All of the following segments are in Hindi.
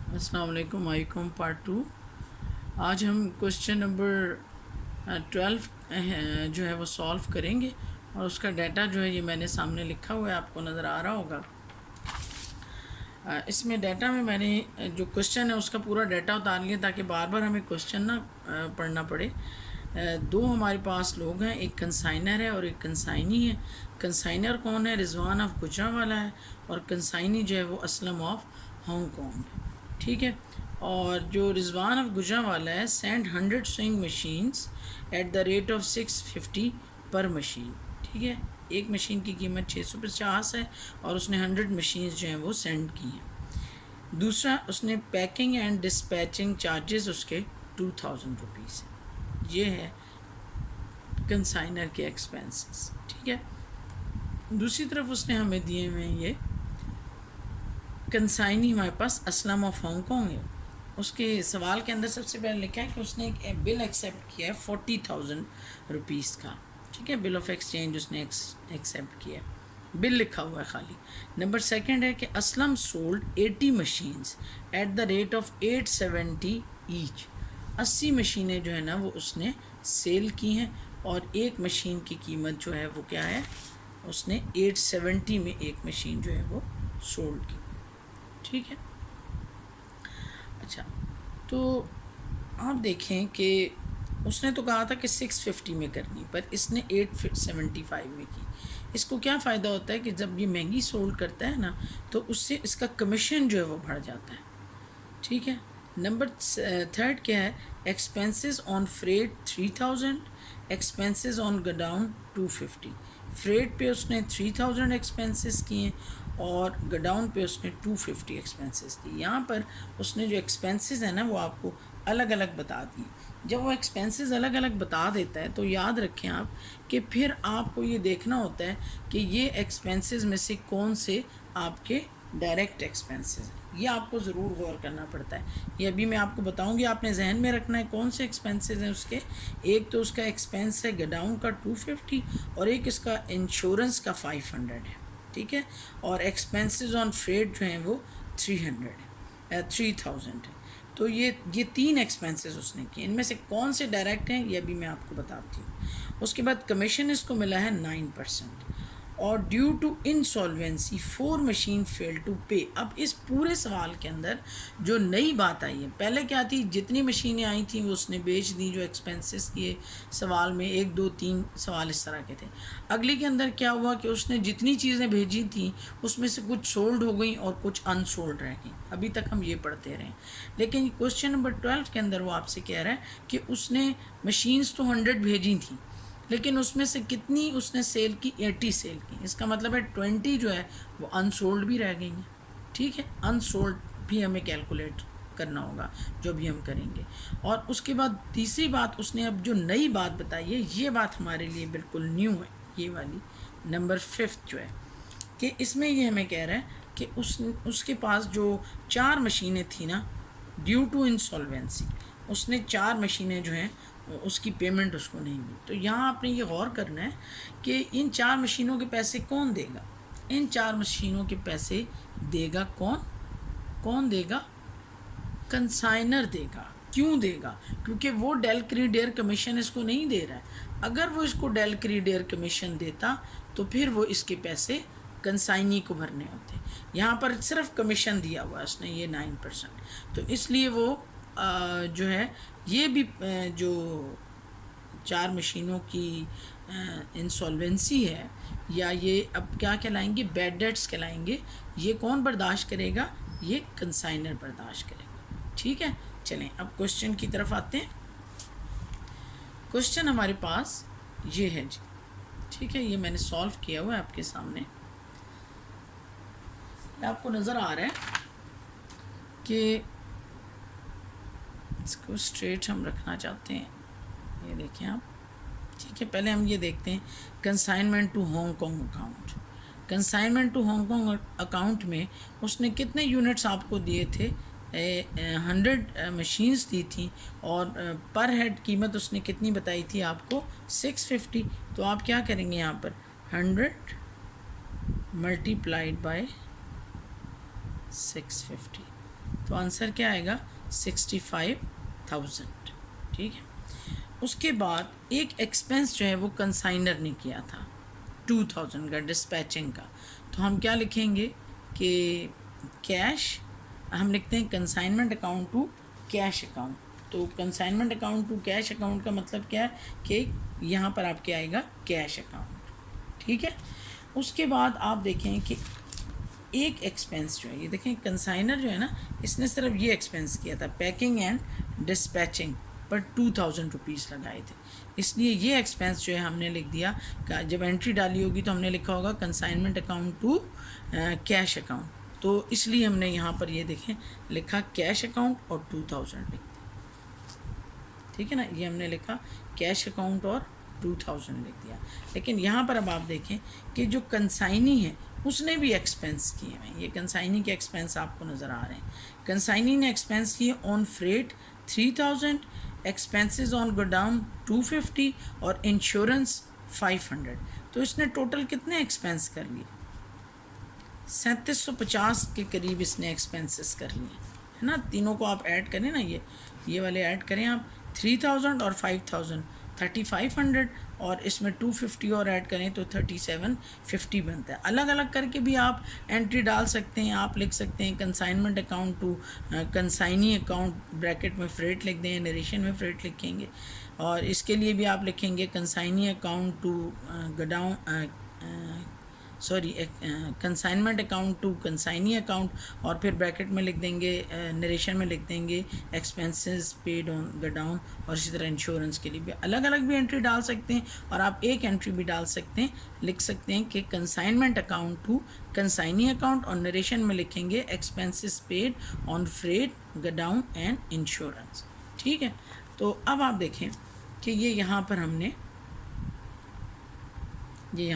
अस्सलाम वालेकुम वालेकुम पार्ट 2। आज हम क्वेश्चन नंबर 12 जो है वो सॉल्व करेंगे और उसका डाटा जो है ये मैंने सामने लिखा हुआ है, आपको नज़र आ रहा होगा। इसमें डाटा में मैंने जो क्वेश्चन है उसका पूरा डाटा उतार लिया ताकि बार बार हमें क्वेश्चन ना पढ़ना पड़े। दो हमारे पास लोग हैं, एक कंसाइनर है और एक कंसाइनी है। कंसाइनर कौन है? रिजवान ऑफ गुजरांवाला है और कंसाइनी जो है वो असलम ऑफ हांगकॉन्ग है। ठीक है। और जो रिजवान ऑफ गुजरांवाला है send 100 swing machines at the rate of 650 पर मशीन। ठीक है। एक मशीन की कीमत 650 है और उसने 100 मशीन्स जो हैं वो सेंड की हैं। दूसरा, उसने पैकिंग एंड डिस्पैचिंग चार्जेस उसके 2000 रुपीज़ है। ये है कंसाइनर के एक्सपेंसेस। ठीक है। दूसरी तरफ उसने हमें दिए हुए ये कंसाइनी हमारे पास असलम ऑफ हांगकॉन्ग है। उसके सवाल के अंदर सबसे पहले लिखा है कि उसने एक बिल एक्सेप्ट किया है 40,000 रुपीज़ का। ठीक है। बिल ऑफ एक्सचेंज उसने एक्सेप्ट किया है, बिल लिखा हुआ है खाली। नंबर सेकंड है कि Aslam sold 80 machines at the rate of 870 each. 80 मशीनें जो है ना वो उसने सेल की हैं और एक मशीन की कीमत जो है वो क्या है, उसने 870 में एक मशीन जो है वो सोल्ड की। ठीक है। अच्छा, तो आप देखें कि उसने तो कहा था कि 650 में करनी, पर इसने 875 में की। इसको क्या फ़ायदा होता है कि जब ये महंगी सोल्ड करता है ना तो उससे इसका कमीशन जो है वो बढ़ जाता है। ठीक है। नंबर थर्ड क्या है? Expenses on freight 3000, expenses on godown 250। Freight पे उसने 3000 एक्सपेंसेस किए और गोडाउन पे उसने 250 एक्सपेंसेस किए। यहाँ पर उसने जो एक्सपेंसेस है ना वो आपको अलग अलग बता दिए। जब वो एक्सपेंसेस अलग अलग बता देता है तो याद रखें आप कि फिर आपको ये देखना होता है कि ये एक्सपेंसेस में से कौन से आपके डायरेक्ट एक्सपेंसेस हैं। ये आपको ज़रूर गौर करना पड़ता है। ये अभी मैं आपको बताऊंगी, आपने जहन में रखना है कौन से एक्सपेंसेस हैं उसके। एक तो उसका एक्सपेंस है गोडाउन का 250 और एक इसका इंश्योरेंस का 500 है। ठीक है। और एक्सपेंसेस ऑन फ्रेट जो हैं वो 300 है, 3000 है। तो ये तीन एक्सपेंसेस उसने किए। इनमें से कौन से डायरेक्ट हैं ये अभी मैं आपको बताती हूँ। उसके बाद कमीशन इसको मिला है 9%। और due to insolvency 4 machine fail to pay. अब इस पूरे सवाल के अंदर जो नई बात आई है, पहले क्या थी, जितनी मशीनें आई थी वो उसने बेच दी जो एक्सपेंसेस किए सवाल में, 1 2 3 सवाल इस तरह के थे। अगली के अंदर क्या हुआ कि उसने जितनी चीज़ें भेजी थी उसमें से कुछ सोल्ड हो गई और कुछ अनसोल्ड रह गई। अभी तक हम ये पढ़ते रहे, लेकिन क्वेश्चन नंबर 12 के अंदर वो आपसे कह रहा है कि उसने मशीन्स तो 100 भेजी थी लेकिन उसमें से कितनी उसने सेल की, 80 सेल की। इसका मतलब है 20 जो है वो अनसोल्ड भी रह गई हैं। ठीक है। अनसोल्ड भी हमें कैलकुलेट करना होगा जो भी हम करेंगे। और उसके बाद तीसरी बात उसने अब जो नई बात बताई है ये बात हमारे लिए बिल्कुल न्यू है, ये वाली नंबर 5 जो है कि इसमें ये हमें कह रहा है कि उसके पास जो 4 मशीनें थी ना, ड्यू टू इंसॉल्वेंसी उसने 4 मशीनें जो हैं उसकी पेमेंट उसको नहीं मिली। तो यहाँ आपने ये गौर करना है कि इन 4 मशीनों के पैसे कौन देगा। इन 4 मशीनों के पैसे देगा कौन? कौन देगा? कंसाइनर देगा। क्यों देगा? क्योंकि वो डेल क्रीडेयर कमीशन इसको नहीं दे रहा है। अगर वो इसको डेल क्रीडेयर कमीशन देता तो फिर वो इसके पैसे कंसाइनी को भरने होते। यहाँ पर सिर्फ कमीशन दिया हुआ है उसने, ये 9%। तो इसलिए वो जो है ये भी जो 4 मशीनों की इंसॉल्वेंसी है या ये अब क्या कहलाएंगे, बैड डेट्स कहलाएंगे, ये कौन बर्दाश्त करेगा? ये कंसाइनर बर्दाश्त करेगा। ठीक है। चलें अब क्वेश्चन की तरफ आते हैं। क्वेश्चन हमारे पास ये है जी। ठीक है। ये मैंने सॉल्व किया हुआ है आपके सामने, आपको नज़र आ रहा है कि इसको स्ट्रेट हम रखना चाहते हैं। ये देखें आप। ठीक है। पहले हम ये देखते हैं consignment to Hong Kong account. Consignment to Hong Kong account में उसने कितने यूनिट्स आपको दिए थे? 100 मशीन्स दी थी और पर हेड कीमत उसने कितनी बताई थी आपको? 650। तो आप क्या करेंगे यहाँ पर 100 मल्टीप्लाइड बाय 650। तो आंसर क्या आएगा 65,000। ठीक है। उसके बाद एक एक्सपेंस जो है वो कंसाइनर ने किया था 2,000 का डिस्पैचिंग का, तो हम क्या लिखेंगे कि कैश, हम लिखते हैं consignment account to cash account. तो consignment account to cash account का मतलब क्या है कि यहाँ पर आपके आएगा कैश अकाउंट। ठीक है। उसके बाद आप देखें कि एक एक्सपेंस जो है, ये देखें कंसाइनर जो है ना, इसने सिर्फ ये एक्सपेंस किया था पैकिंग एंड डिस्पैचिंग पर 2,000 रुपीज़ लगाए थे, इसलिए ये एक्सपेंस जो है हमने लिख दिया। जब एंट्री डाली होगी तो हमने लिखा होगा consignment account to cash account, तो इसलिए हमने यहाँ पर ये देखें लिखा कैश अकाउंट और 2,000 लिख दिया। ठीक है ना, ये हमने लिखा कैश अकाउंट और 2,000 लिख दिया। लेकिन यहाँ पर अब आप देखें कि जो कंसाइनी है उसने भी एक्सपेंस किए हैं। ये कंसाइनी के एक्सपेंस आपको नज़र आ रहे हैं। कंसाइनी ने एक्सपेंस किए on freight 3,000, expenses on godown 250 और इंश्योरेंस 500। तो इसने टोटल कितने एक्सपेंस कर लिए? 3750 के करीब इसने एक्सपेंसेस कर लिए, है ना। तीनों को आप ऐड करें ना, ये वाले ऐड करें आप, 3,000 और 5,000 3,500 और इसमें 250 और ऐड करें तो 3,750 बनता है। अलग अलग करके भी आप एंट्री डाल सकते हैं। आप लिख सकते हैं consignment account to consignee account, bracket में फ्रेट लिख दें, नरेशन में फ्रेट लिखेंगे, और इसके लिए भी आप लिखेंगे consignee account to godown, consignment account to consignee account, और फिर ब्रैकेट में लिख देंगे, नरेशन में लिख देंगे एक्सपेंसेस पेड ऑन गोडाउन, और इसी तरह इंश्योरेंस के लिए भी अलग अलग भी एंट्री डाल सकते हैं। और आप एक एंट्री भी डाल सकते हैं, लिख सकते हैं कि consignment account to consignee account, और नरेशन में लिखेंगे expenses paid on freight godown and insurance. ठीक है। तो अब आप देखें कि ये यहाँ पर हमने ये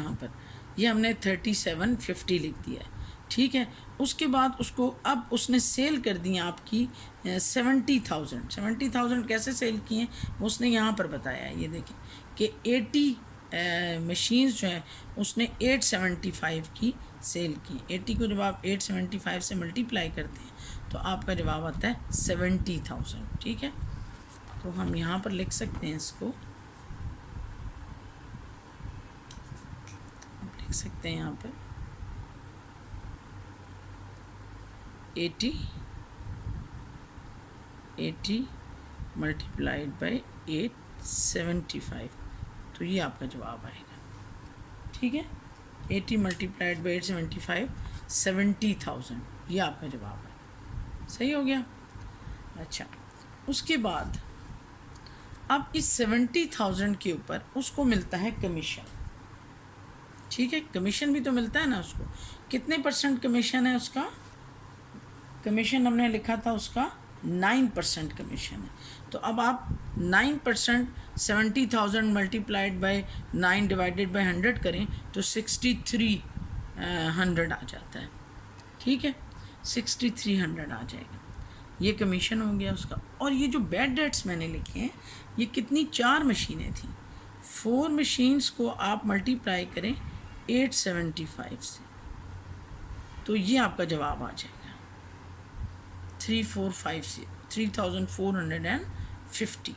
हमने 3,750 लिख दिया है। ठीक है। उसके बाद उसको अब उसने सेल कर दी आपकी 70,000 कैसे सेल किए उसने यहाँ पर बताया है। ये देखें कि 80 मशीन्स जो हैं उसने 875 की सेल की। 80 को जब आप 875 से मल्टीप्लाई करते हैं तो आपका जवाब आता है 70,000। ठीक है। तो हम यहाँ पर लिख सकते हैं, इसको सकते हैं यहाँ पर 80 मल्टीप्लाइड बाई 875, तो ये आपका जवाब आएगा। ठीक है। 80 मल्टीप्लाइड बाई 875 70,000, ये आपका जवाब है। सही हो गया। अच्छा, उसके बाद अब इस 70,000 के ऊपर उसको मिलता है कमीशन। ठीक है। कमीशन भी तो मिलता है ना उसको। कितने % कमीशन है उसका? कमीशन हमने लिखा था उसका 9% कमीशन है। तो अब आप 9% 70,000 मल्टीप्लाइड बाय 9 डिवाइडेड बाय 100 करें तो 6,300 आ जाता है। ठीक है। 6,300 आ जाएगा। ये कमीशन हो गया उसका। और ये जो बैड डेट्स मैंने लिखे हैं, ये कितनी 4 मशीनें थी। 4 मशीन्स को आप मल्टीप्लाई करें 875 से, तो ये आपका जवाब आ जाएगा 3,450।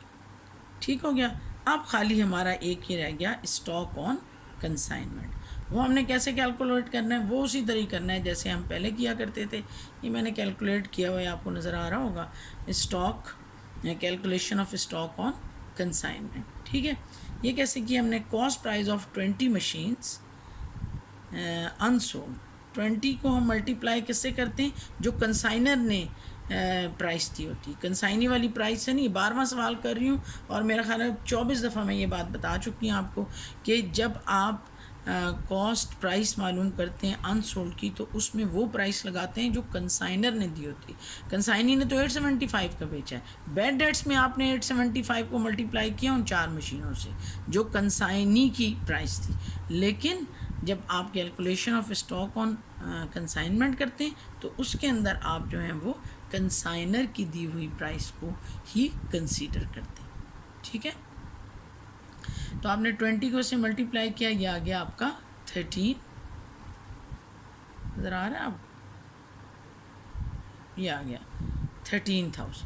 ठीक हो गया। अब खाली हमारा एक ही रह गया स्टॉक ऑन कंसाइनमेंट। वो हमने कैसे कैलकुलेट करना है, वो उसी तरीके करना है जैसे हम पहले किया करते थे। ये मैंने कैलकुलेट किया हुआ है, आपको नज़र आ रहा होगा, stock calculation of stock on consignment. ठीक है। ये कैसे किया हमने? Cost price of 20 machines unsold, 20 को हम मल्टीप्लाई किससे करते हैं? जो कंसाइनर ने प्राइस दी होती। कंसाइनी वाली प्राइस है नहीं, 12वां सवाल कर रही हूँ और मेरा ख्याल है 24 दफ़ा मैं ये बात बता चुकी हूँ आपको कि जब आप कॉस्ट प्राइस मालूम करते हैं अनसोल्ड की, तो उसमें वो प्राइस लगाते हैं जो कंसाइनर ने दी होती। कंसाइनी ने तो 875 का बेचा है, बैड डेट्स में आपने 875 को मल्टीप्लाई किया उन 4 मशीनों से जो कंसाइनी की प्राइस थी। लेकिन जब आप calculation of stock on consignment करते हैं तो उसके अंदर आप जो है वो कंसाइनर की दी हुई प्राइस को ही कंसीडर करते हैं। ठीक है। तो आपने 20 को से मल्टीप्लाई किया, ये आ गया आपका 13। नज़र आ रहा है आपको? ये आ गया 13,000,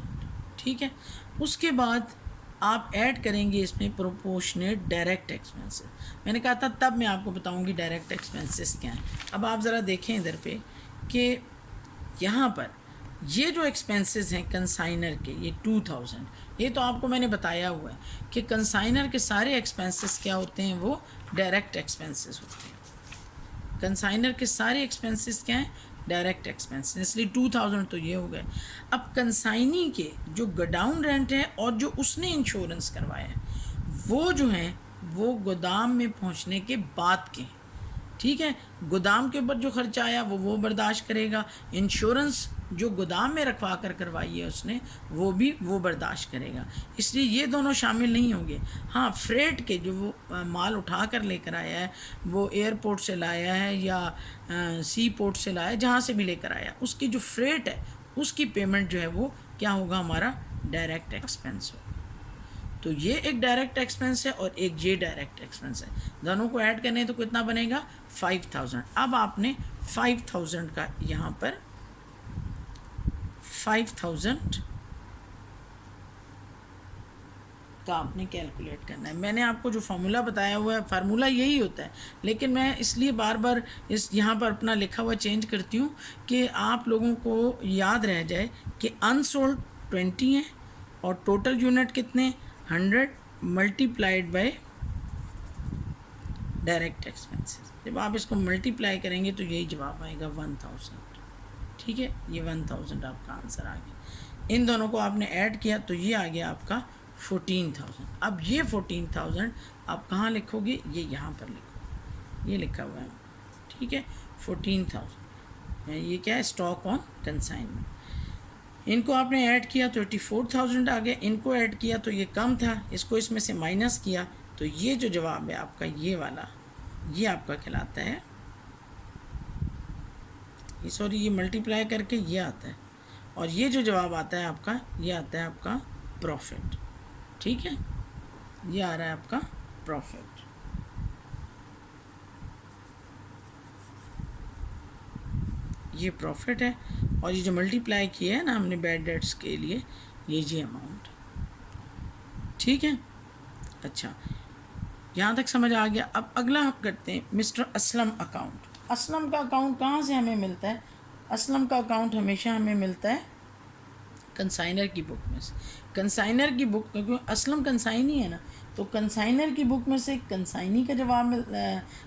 ठीक है। उसके बाद आप ऐड करेंगे इसमें प्रोपोर्शनेट डायरेक्ट एक्सपेंसेस। मैंने कहा था तब मैं आपको बताऊंगी डायरेक्ट एक्सपेंसेस क्या हैं। अब आप ज़रा देखें इधर पे कि यहाँ पर ये जो एक्सपेंसेस हैं कंसाइनर के, ये 2000, ये तो आपको मैंने बताया हुआ है कि कंसाइनर के सारे एक्सपेंसेस क्या होते हैं, वो डायरेक्ट एक्सपेंसेस होते हैं। कंसाइनर के सारे एक्सपेंसेस क्या हैं, डायरेक्ट एक्सपेंसेस, इसलिए 2000 तो ये हो गए। अब कंसाइनी के जो गोडाउन रेंट है और जो उसने इंश्योरेंस करवाया है वो जो हैं वो गोदाम में पहुंचने के बाद के हैं, ठीक है। गोदाम के ऊपर जो खर्चा आया वो बर्दाश्त करेगा, इंश्योरेंस जो गोदाम में रखवा कर करवाई है उसने वो बर्दाश्त करेगा, इसलिए ये दोनों शामिल नहीं होंगे। हाँ, फ्रेट के जो वो माल उठा कर लेकर आया है, वो एयरपोर्ट से लाया है या सी पोर्ट से लाया है, जहाँ से भी लेकर आया, उसकी जो फ्रेट है उसकी पेमेंट जो है वो क्या होगा, हमारा डायरेक्ट एक्सपेंस होगा। तो ये एक डायरेक्ट एक्सपेंस है और एक ये डायरेक्ट एक्सपेंस है, दोनों को ऐड करने तो कितना बनेगा 5000। अब आपने 5000 का यहाँ पर 5000 का आपने कैलकुलेट करना है। मैंने आपको जो फार्मूला बताया हुआ है फार्मूला यही होता है, लेकिन मैं इसलिए बार बार इस यहाँ पर अपना लिखा हुआ चेंज करती हूँ कि आप लोगों को याद रह जाए कि अनसोल्ड 20 है और टोटल यूनिट कितने 100 मल्टीप्लाइड बाय डायरेक्ट एक्सपेंसेस। जब आप इसको मल्टीप्लाई करेंगे तो यही जवाब आएगा 1000, ठीक है। ये 1000 आपका आंसर आ गया। इन दोनों को आपने ऐड किया तो ये आ गया आपका 14000। अब ये 14000 आप कहाँ लिखोगे, ये यहाँ पर लिखो, ये लिखा हुआ है, ठीक है। 14000 ये क्या है, स्टॉक ऑन कंसाइनमेंट। इनको आपने ऐड किया तो 84,000 आ गया, इनको ऐड किया तो ये कम था, इसको इसमें से माइनस किया तो ये जो जवाब है आपका ये वाला, ये आपका कहलाता है, ये सॉरी ये मल्टीप्लाई करके ये आता है, और ये जो जवाब आता है आपका ये आता है आपका प्रॉफिट, ठीक है। ये आ रहा है आपका प्रॉफिट। ये प्रॉफिट है, और ये जो मल्टीप्लाई किया है ना हमने बैड डेट्स के लिए, ये जी अमाउंट, ठीक है। अच्छा, यहाँ तक समझ आ गया। अब अगला हम करते हैं मिस्टर असलम अकाउंट। असलम का अकाउंट कहाँ से हमें मिलता है, असलम का अकाउंट हमेशा हमें मिलता है कंसाइनर की बुक में से। कंसाइनर की बुक, क्योंकि असलम कंसाइनी है ना, तो कंसाइनर की बुक में से कंसाइनी का जवाब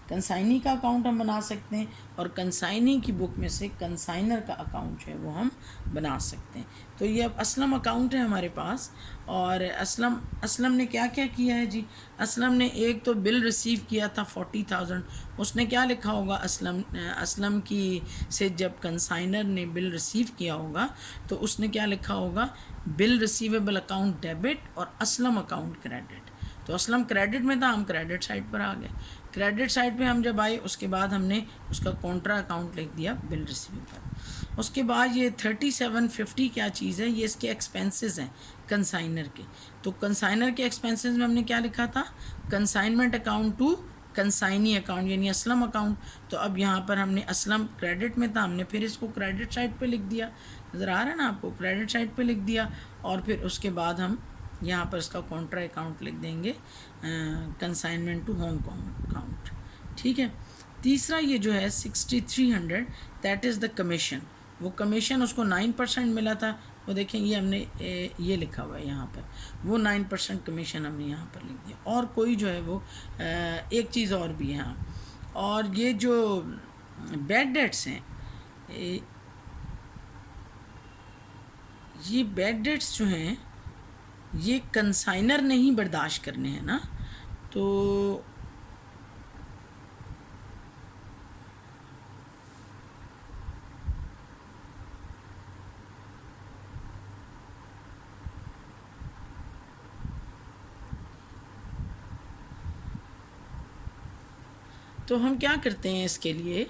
कंसाइनी का अकाउंट हम बना सकते हैं, और कंसाइनी की बुक में से कंसाइनर का अकाउंट जो है वो हम बना सकते हैं। तो ये अब असलम अकाउंट है हमारे पास, और असलम ने क्या क्या किया है जी। असलम ने एक तो बिल रिसीव किया था 40,000, उसने क्या लिखा होगा, असलम की से जब कंसाइनर ने बिल रिसीव किया होगा तो उसने क्या लिखा होगा, बिल रिसीवेबल अकाउंट डेबिट और असलम अकाउंट क्रेडिट। तो असलम क्रेडिट में था, हम क्रेडिट साइड पर आ गए। क्रेडिट साइड पे हम जब आए उसके बाद हमने उसका कॉन्ट्रा अकाउंट लिख दिया बिल रिसीवेबल। उसके बाद ये 3750 क्या चीज़ है, ये इसके एक्सपेंसेस हैं कंसाइनर के। तो कंसाइनर के एक्सपेंसेस में हमने क्या लिखा था, consignment account to consignee account यानी असलम अकाउंट। तो अब यहाँ पर हमने असलम क्रेडिट में था, हमने फिर इसको क्रेडिट साइड पे लिख दिया, नज़र आ रहा है ना आपको, क्रेडिट साइड पे लिख दिया, और फिर उसके बाद हम यहाँ पर इसका कॉन्ट्रा अकाउंट लिख देंगे कंसाइनमेंट टू होम अकाउंट, ठीक है। तीसरा ये जो है 6300 दैट इज़ द कमीशन। वो कमीशन उसको 9% मिला था, वो देखें ये हमने ये लिखा हुआ है यहाँ पर, वो 9% कमीशन हमने यहाँ पर लिख दिया। और कोई जो है वो एक चीज़ और भी है यहाँ, और ये जो बैड डेट्स हैं, ये बैड डेट्स जो हैं ये कंसाइनर ने ही बर्दाश्त करने हैं ना। तो हम क्या करते हैं इसके लिए